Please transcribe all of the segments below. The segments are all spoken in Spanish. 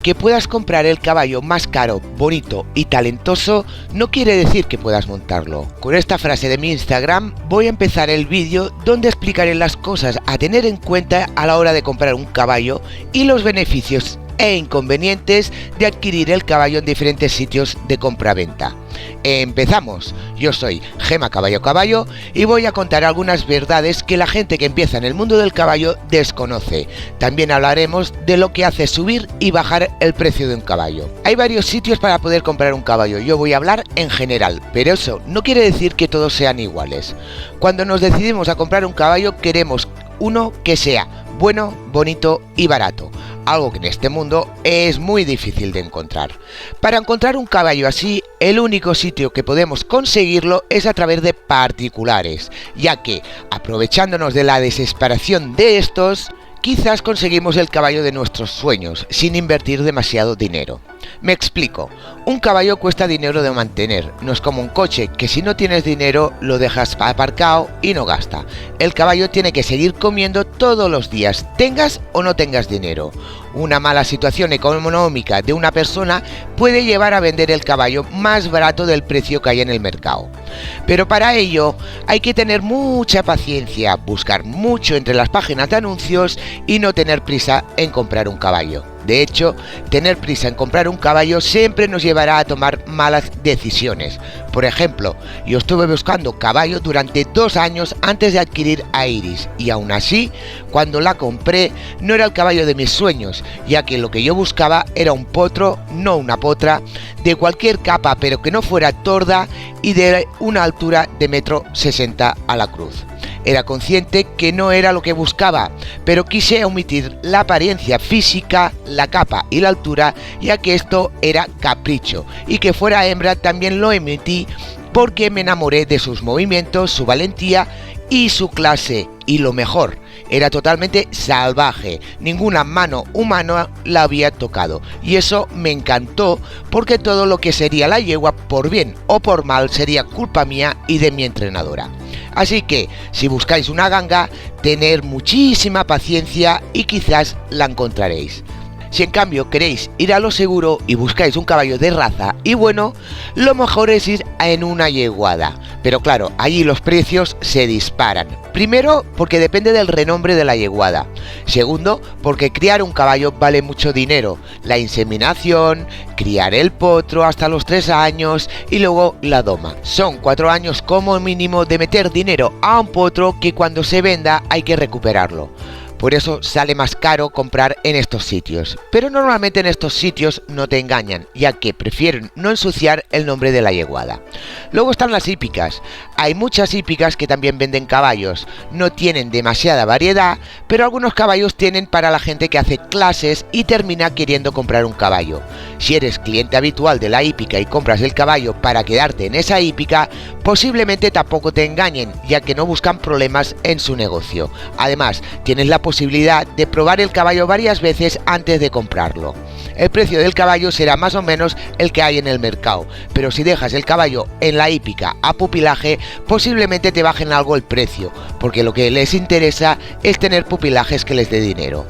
Que puedas comprar el caballo más caro, bonito y talentoso no quiere decir que puedas montarlo. Con esta frase de mi Instagram voy a empezar el vídeo donde explicaré las cosas a tener en cuenta a la hora de comprar un caballo y los beneficios e inconvenientes de adquirir el caballo en diferentes sitios de compra-venta. Empezamos. Yo soy Gema Caballo Caballo y voy a contar algunas verdades que la gente que empieza en el mundo del caballo desconoce. También hablaremos de lo que hace subir y bajar el precio de un caballo. Hay varios sitios para poder comprar un caballo. Yo voy a hablar en general, pero eso no quiere decir que todos sean iguales. Cuando nos decidimos a comprar un caballo queremos uno que sea bueno, bonito y barato, algo que en este mundo es muy difícil de encontrar. Para encontrar un caballo así, el único sitio que podemos conseguirlo es a través de particulares, ya que, aprovechándonos de la desesperación de estos, quizás conseguimos el caballo de nuestros sueños, sin invertir demasiado dinero. Me explico, un caballo cuesta dinero de mantener, no es como un coche que si no tienes dinero lo dejas aparcado y no gasta. El caballo tiene que seguir comiendo todos los días, tengas o no tengas dinero. Una mala situación económica de una persona puede llevar a vender el caballo más barato del precio que hay en el mercado. Pero para ello hay que tener mucha paciencia, buscar mucho entre las páginas de anuncios y no tener prisa en comprar un caballo. De hecho, tener prisa en comprar un caballo siempre nos llevará a tomar malas decisiones. Por ejemplo, yo estuve buscando caballo durante 2 años antes de adquirir a Iris y aún así, cuando la compré, no era el caballo de mis sueños, ya que lo que yo buscaba era un potro, no una potra, de cualquier capa pero que no fuera torda y de una altura de 1,60 m a la cruz. Era consciente que no era lo que buscaba, pero quise omitir la apariencia física, la capa y la altura, ya que esto era capricho, y que fuera hembra también lo omití porque me enamoré de sus movimientos, su valentía y su clase, y lo mejor, era totalmente salvaje, ninguna mano humana la había tocado, y eso me encantó porque todo lo que sería la yegua, por bien o por mal, sería culpa mía y de mi entrenadora. Así que, si buscáis una ganga, tener muchísima paciencia y quizás la encontraréis. Si en cambio queréis ir a lo seguro y buscáis un caballo de raza y bueno, lo mejor es ir en una yeguada. Pero claro, allí los precios se disparan. Primero, porque depende del renombre de la yeguada. Segundo, porque criar un caballo vale mucho dinero. La inseminación, criar el potro hasta los 3 años y luego la doma. Son 4 años como mínimo de meter dinero a un potro que cuando se venda hay que recuperarlo. Por eso sale más caro comprar en estos sitios. Pero normalmente en estos sitios no te engañan, ya que prefieren no ensuciar el nombre de la yeguada. Luego están las hípicas. Hay muchas hípicas que también venden caballos. No tienen demasiada variedad, pero algunos caballos tienen para la gente que hace clases y termina queriendo comprar un caballo. Si eres cliente habitual de la hípica y compras el caballo para quedarte en esa hípica, posiblemente tampoco te engañen, ya que no buscan problemas en su negocio. Además, tienes la posibilidad de probar el caballo varias veces antes de comprarlo. El precio del caballo será más o menos el que hay en el mercado, pero si dejas el caballo en la hípica a pupilaje, posiblemente te bajen algo el precio, porque lo que les interesa es tener pupilajes que les dé dinero.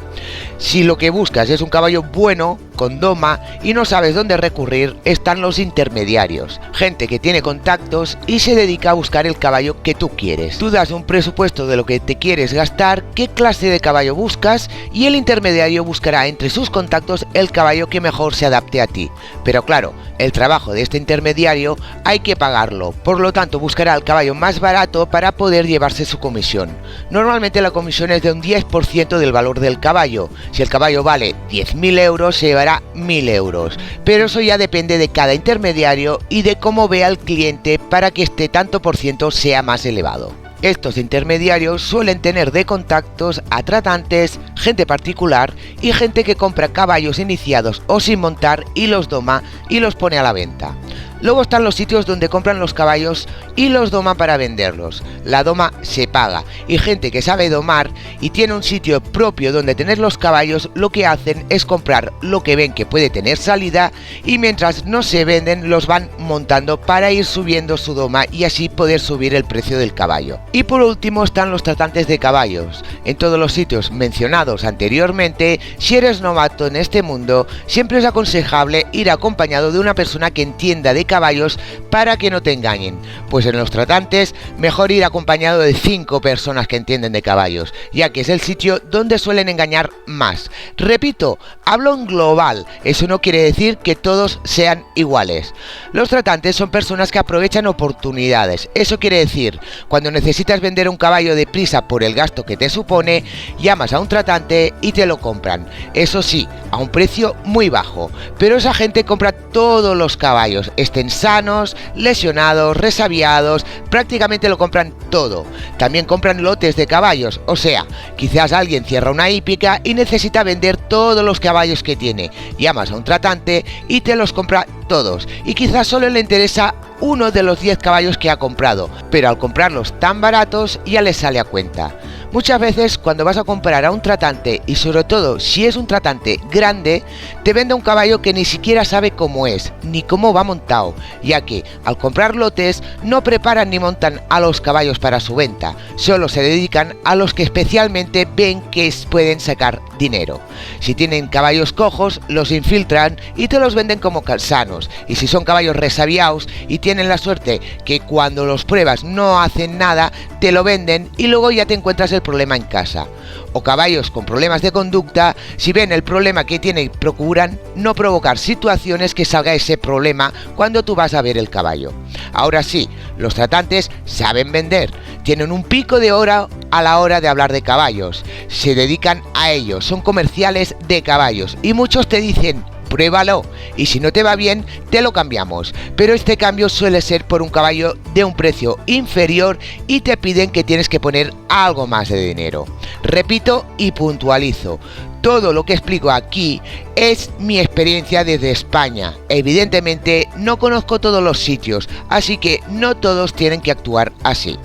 Si lo que buscas es un caballo bueno, con doma y no sabes dónde recurrir, están los intermediarios, gente que tiene contactos y se dedica a buscar el caballo que tú quieres. Tú das un presupuesto de lo que te quieres gastar, qué clase de caballo buscas y el intermediario buscará entre sus contactos el caballo que mejor se adapte a ti. Pero claro, el trabajo de este intermediario hay que pagarlo, por lo tanto buscará el caballo más barato para poder llevarse su comisión. Normalmente la comisión es de un 10% del valor del caballo. Si el caballo vale 10.000 euros, se llevará 1.000 euros, pero eso ya depende de cada intermediario y de cómo vea el cliente para que este tanto por ciento sea más elevado. Estos intermediarios suelen tener de contactos a tratantes, gente particular y gente que compra caballos iniciados o sin montar y los doma y los pone a la venta. Luego están los sitios donde compran los caballos y los doman para venderlos. La doma se paga y gente que sabe domar y tiene un sitio propio donde tener los caballos, lo que hacen es comprar lo que ven que puede tener salida y mientras no se venden los van montando para ir subiendo su doma y así poder subir el precio del caballo. Y por último están los tratantes de caballos. En todos los sitios mencionados anteriormente, si eres novato en este mundo, siempre es aconsejable ir acompañado de una persona que entienda de caballos para que no te engañen. Pues en los tratantes, mejor ir acompañado de 5 personas que entienden de caballos, ya que es el sitio donde suelen engañar más. Repito, hablo en global, eso no quiere decir que todos sean iguales. Los tratantes son personas que aprovechan oportunidades, eso quiere decir, cuando necesitas vender un caballo deprisa por el gasto que te supone, llamas a un tratante y te lo compran. Eso sí, a un precio muy bajo, pero esa gente compra todos los caballos, estén sanos, lesionados, resabiados, prácticamente lo compran todo. También compran lotes de caballos, o sea, quizás alguien cierra una hípica y necesita vender todos los caballos que tiene. Llamas a un tratante y te los compra todos, y quizás solo le interesa uno de los 10 caballos que ha comprado, pero al comprarlos tan baratos ya les sale a cuenta. Muchas veces cuando vas a comprar a un tratante, y sobre todo si es un tratante grande, te vende un caballo que ni siquiera sabe cómo es, ni cómo va montado, ya que al comprar lotes no preparan ni montan a los caballos para su venta, solo se dedican a los que especialmente ven que pueden sacar dinero. Si tienen caballos cojos, los infiltran y te los venden como sanos, y si son caballos resabiados y tienen la suerte que cuando los pruebas no hacen nada, te lo venden y luego ya te encuentras el problema en casa. O caballos con problemas de conducta, si ven el problema que tienen, procuran no provocar situaciones que salga ese problema cuando tú vas a ver el caballo. Ahora sí, los tratantes saben vender, tienen un pico de hora a la hora de hablar de caballos, se dedican a ello, son comerciales de caballos y muchos te dicen: pruébalo y si no te va bien te lo cambiamos, pero este cambio suele ser por un caballo de un precio inferior y te piden que tienes que poner algo más de dinero. Repito y puntualizo, todo lo que explico aquí es mi experiencia desde España. Evidentemente no conozco todos los sitios, así que no todos tienen que actuar así.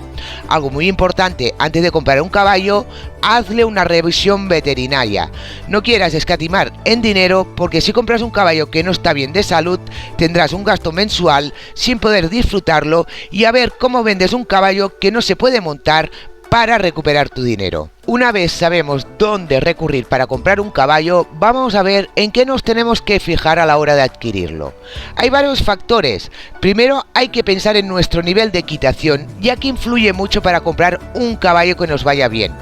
Algo muy importante antes de comprar un caballo, hazle una revisión veterinaria. No quieras escatimar en dinero porque si compras un caballo que no está bien de salud, tendrás un gasto mensual sin poder disfrutarlo y a ver cómo vendes un caballo que no se puede montar para recuperar tu dinero. Una vez sabemos dónde recurrir para comprar un caballo, vamos a ver en qué nos tenemos que fijar a la hora de adquirirlo. Hay varios factores. Primero hay que pensar en nuestro nivel de equitación, ya que influye mucho para comprar un caballo que nos vaya bien.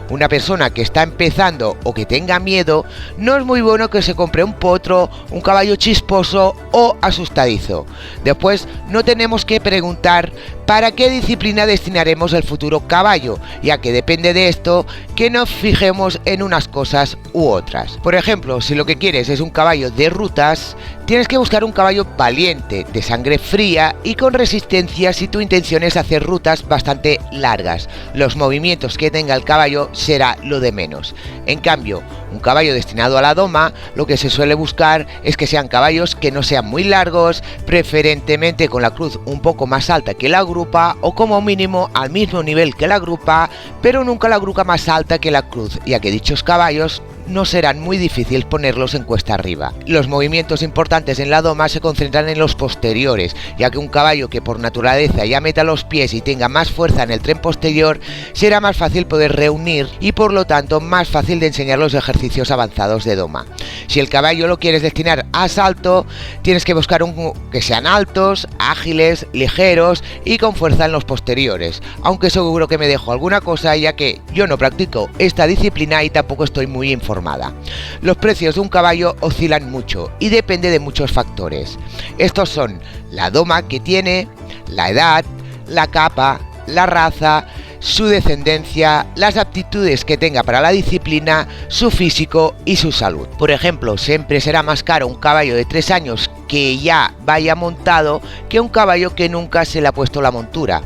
Una persona que está empezando o que tenga miedo, no es muy bueno que se compre un potro, un caballo chisposo o asustadizo. Después no tenemos que preguntar para qué disciplina destinaremos el futuro caballo, ya que depende de esto que nos fijemos en unas cosas u otras. Por ejemplo, si lo que quieres es un caballo de rutas, tienes que buscar un caballo valiente, de sangre fría y con resistencia si tu intención es hacer rutas bastante largas. Los movimientos que tenga el caballo será lo de menos. En cambio, un caballo destinado a la doma, lo que se suele buscar es que sean caballos que no sean muy largos, preferentemente con la cruz un poco más alta que la grupa o como mínimo al mismo nivel que la grupa, pero nunca la grupa más alta que la cruz, ya que dichos caballos no serán muy difíciles ponerlos en cuesta arriba. Los movimientos importantes en la doma se concentran en los posteriores, ya que un caballo que por naturaleza ya meta los pies y tenga más fuerza en el tren posterior, será más fácil poder reunir y por lo tanto más fácil de enseñar los ejercicios avanzados de doma. Si el caballo lo quieres destinar a salto, tienes que buscar que sean altos, ágiles, ligeros y con fuerza en los posteriores, aunque seguro que me dejo alguna cosa ya que yo no practico esta disciplina y tampoco estoy muy informada. Los precios de un caballo oscilan mucho y depende de muchos factores. Estos son la doma que tiene, la edad, la capa, la raza, su descendencia, las aptitudes que tenga para la disciplina, su físico y su salud. Por ejemplo, siempre será más caro un caballo de 3 años que ya vaya montado que un caballo que nunca se le ha puesto la montura.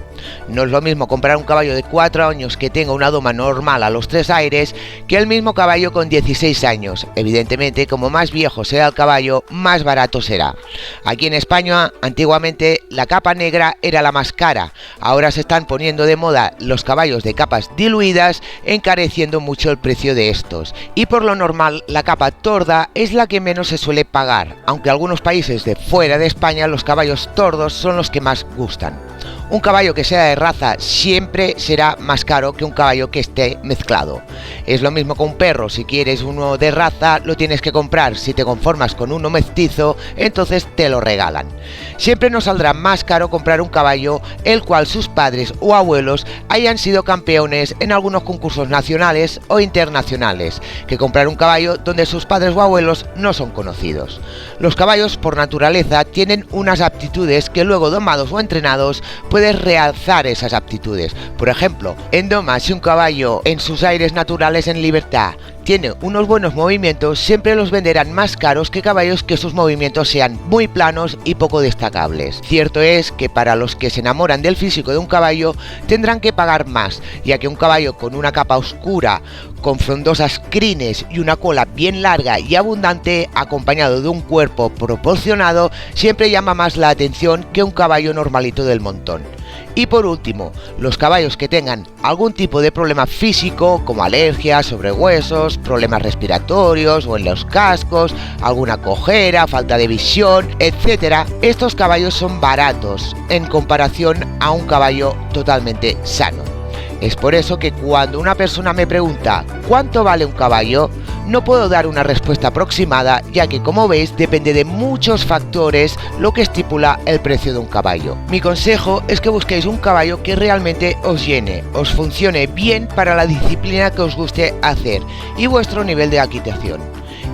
No es lo mismo comprar un caballo de 4 años que tenga una doma normal a los 3 aires que el mismo caballo con 16 años. Evidentemente, como más viejo sea el caballo, más barato será. Aquí en España, antiguamente la capa negra era la más cara. Ahora se están poniendo de moda los caballos de capas diluidas, encareciendo mucho el precio de estos. Y por lo normal, la capa torda es la que menos se suele pagar, aunque en algunos países de fuera de España los caballos tordos son los que más gustan. Un caballo que sea de raza siempre será más caro que un caballo que esté mezclado. Es lo mismo con un perro, si quieres uno de raza lo tienes que comprar, si te conformas con uno mestizo, entonces te lo regalan. Siempre nos saldrá más caro comprar un caballo el cual sus padres o abuelos hayan sido campeones en algunos concursos nacionales o internacionales, que comprar un caballo donde sus padres o abuelos no son conocidos. Los caballos por naturaleza tienen unas aptitudes que luego domados o entrenados puedes realzar esas aptitudes. Por ejemplo, en doma, si un caballo en sus aires naturales en libertad tiene unos buenos movimientos, siempre los venderán más caros que caballos que sus movimientos sean muy planos y poco destacables. Cierto es que para los que se enamoran del físico de un caballo tendrán que pagar más, ya que un caballo con una capa oscura, con frondosas crines y una cola bien larga y abundante, acompañado de un cuerpo proporcionado, siempre llama más la atención que un caballo normalito del montón. Y por último, los caballos que tengan algún tipo de problema físico, como alergias, sobrehuesos, problemas respiratorios o en los cascos, alguna cojera, falta de visión, etc. Estos caballos son baratos en comparación a un caballo totalmente sano. Es por eso que cuando una persona me pregunta ¿cuánto vale un caballo?, no puedo dar una respuesta aproximada, ya que como veis depende de muchos factores lo que estipula el precio de un caballo. Mi consejo es que busquéis un caballo que realmente os llene, os funcione bien para la disciplina que os guste hacer y vuestro nivel de equitación.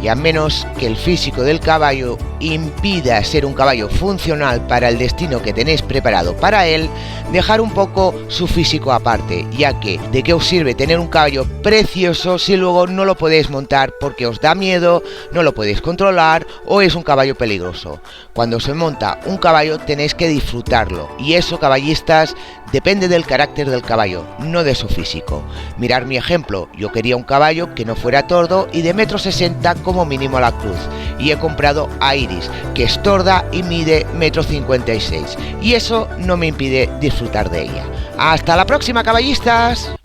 Y a menos que el físico del caballo impida ser un caballo funcional para el destino que tenéis preparado para él, dejar un poco su físico aparte, ya que ¿de qué os sirve tener un caballo precioso si luego no lo podéis montar porque os da miedo, no lo podéis controlar o es un caballo peligroso? Cuando se monta un caballo tenéis que disfrutarlo, y eso, caballistas, depende del carácter del caballo, no de su físico. Mirar mi ejemplo, yo quería un caballo que no fuera tordo y de 1,60 m como mínimo a la cruz, y he comprado a Iris, que es torda y mide 1,56 m, y eso no me impide disfrutar de ella. ¡Hasta la próxima, caballistas!